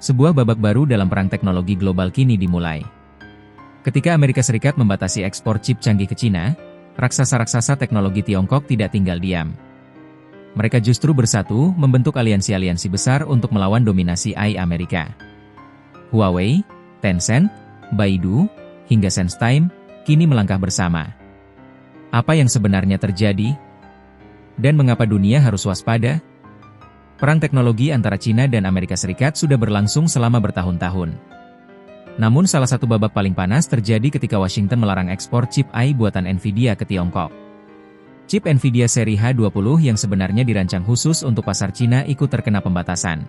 Sebuah babak baru dalam perang teknologi global kini dimulai. Ketika Amerika Serikat membatasi ekspor chip canggih ke Cina, raksasa-raksasa teknologi Tiongkok tidak tinggal diam. Mereka justru bersatu membentuk aliansi-aliansi besar untuk melawan dominasi AI Amerika. Huawei, Tencent, Baidu, hingga SenseTime, kini melangkah bersama. Apa yang sebenarnya terjadi? Dan mengapa dunia harus waspada? Perang teknologi antara Cina dan Amerika Serikat sudah berlangsung selama bertahun-tahun. Namun salah satu babak paling panas terjadi ketika Washington melarang ekspor chip AI buatan Nvidia ke Tiongkok. Chip Nvidia seri H20 yang sebenarnya dirancang khusus untuk pasar Cina ikut terkena pembatasan.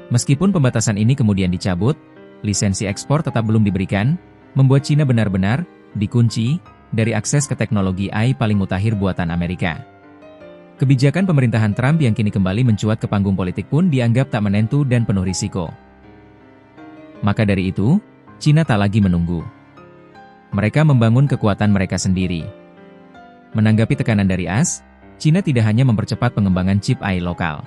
Meskipun pembatasan ini kemudian dicabut, lisensi ekspor tetap belum diberikan, membuat Cina benar-benar dikunci dari akses ke teknologi AI paling mutakhir buatan Amerika. Kebijakan pemerintahan Trump yang kini kembali mencuat ke panggung politik pun dianggap tak menentu dan penuh risiko. Maka dari itu, Cina tak lagi menunggu. Mereka membangun kekuatan mereka sendiri. Menanggapi tekanan dari AS, Cina tidak hanya mempercepat pengembangan chip AI lokal.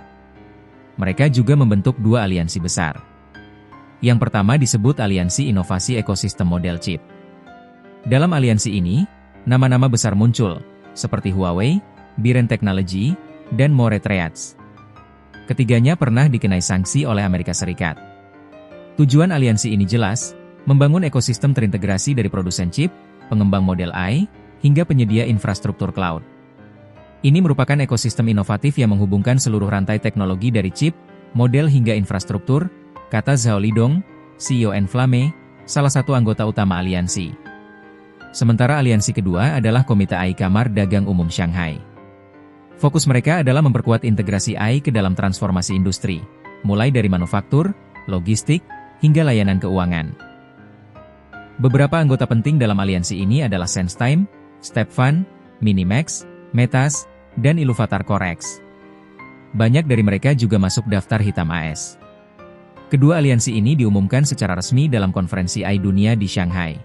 Mereka juga membentuk dua aliansi besar. Yang pertama disebut Aliansi Inovasi Ekosistem Model Chip. Dalam aliansi ini, nama-nama besar muncul, seperti Huawei, Biren Technology, dan Moretreats. Ketiganya pernah dikenai sanksi oleh Amerika Serikat. Tujuan aliansi ini jelas, membangun ekosistem terintegrasi dari produsen chip, pengembang model AI, hingga penyedia infrastruktur cloud. Ini merupakan ekosistem inovatif yang menghubungkan seluruh rantai teknologi dari chip, model hingga infrastruktur, kata Zhao Lidong, CEO Enflame, salah satu anggota utama aliansi. Sementara aliansi kedua adalah Komite AI Kamar Dagang Umum Shanghai. Fokus mereka adalah memperkuat integrasi AI ke dalam transformasi industri, mulai dari manufaktur, logistik, hingga layanan keuangan. Beberapa anggota penting dalam aliansi ini adalah SenseTime, StepFun, Minimax, Metas, dan Iluvatar Corex. Banyak dari mereka juga masuk daftar hitam AS. Kedua aliansi ini diumumkan secara resmi dalam konferensi AI Dunia di Shanghai.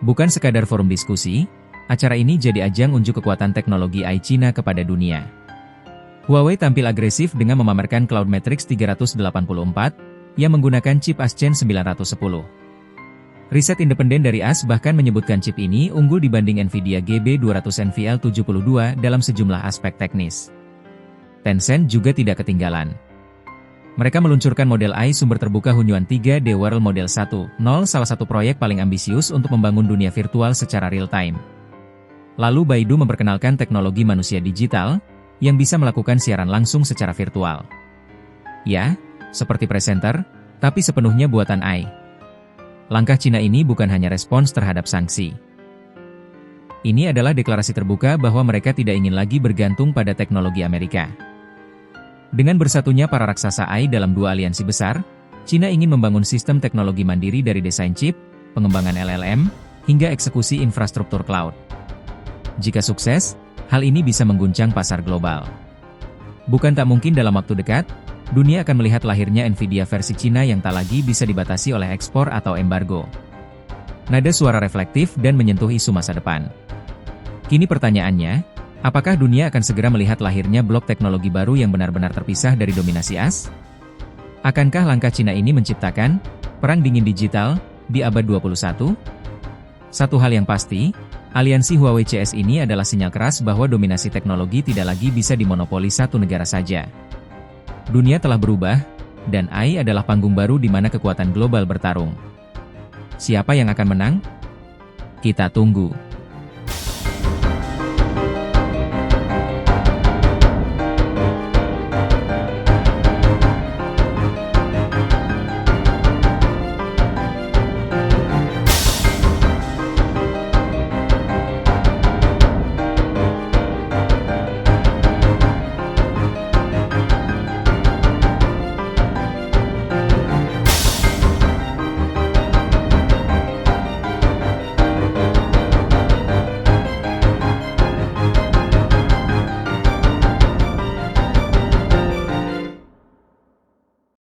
Bukan sekadar forum diskusi, acara ini jadi ajang unjuk kekuatan teknologi AI Cina kepada dunia. Huawei tampil agresif dengan memamerkan Cloud Matrix 384, yang menggunakan chip ASCEN 910. Riset independen dari AS bahkan menyebutkan chip ini unggul dibanding Nvidia GB200 NVL72 dalam sejumlah aspek teknis. Tencent juga tidak ketinggalan. Mereka meluncurkan model AI sumber terbuka Hunyuan 3D World Model 1.0, salah satu proyek paling ambisius untuk membangun dunia virtual secara real-time. Lalu Baidu memperkenalkan teknologi manusia digital, yang bisa melakukan siaran langsung secara virtual. Ya, seperti presenter, tapi sepenuhnya buatan AI. Langkah Cina ini bukan hanya respons terhadap sanksi. Ini adalah deklarasi terbuka bahwa mereka tidak ingin lagi bergantung pada teknologi Amerika. Dengan bersatunya para raksasa AI dalam dua aliansi besar, Cina ingin membangun sistem teknologi mandiri dari desain chip, pengembangan LLM, hingga eksekusi infrastruktur cloud. Jika sukses, hal ini bisa mengguncang pasar global. Bukan tak mungkin dalam waktu dekat, dunia akan melihat lahirnya Nvidia versi Cina yang tak lagi bisa dibatasi oleh ekspor atau embargo. Nada suara reflektif dan menyentuh isu masa depan. Kini pertanyaannya, apakah dunia akan segera melihat lahirnya blok teknologi baru yang benar-benar terpisah dari dominasi AS? Akankah langkah Cina ini menciptakan perang dingin digital di abad 21? Satu hal yang pasti, aliansi Huawei CS ini adalah sinyal keras bahwa dominasi teknologi tidak lagi bisa dimonopoli satu negara saja. Dunia telah berubah, dan AI adalah panggung baru di mana kekuatan global bertarung. Siapa yang akan menang? Kita tunggu.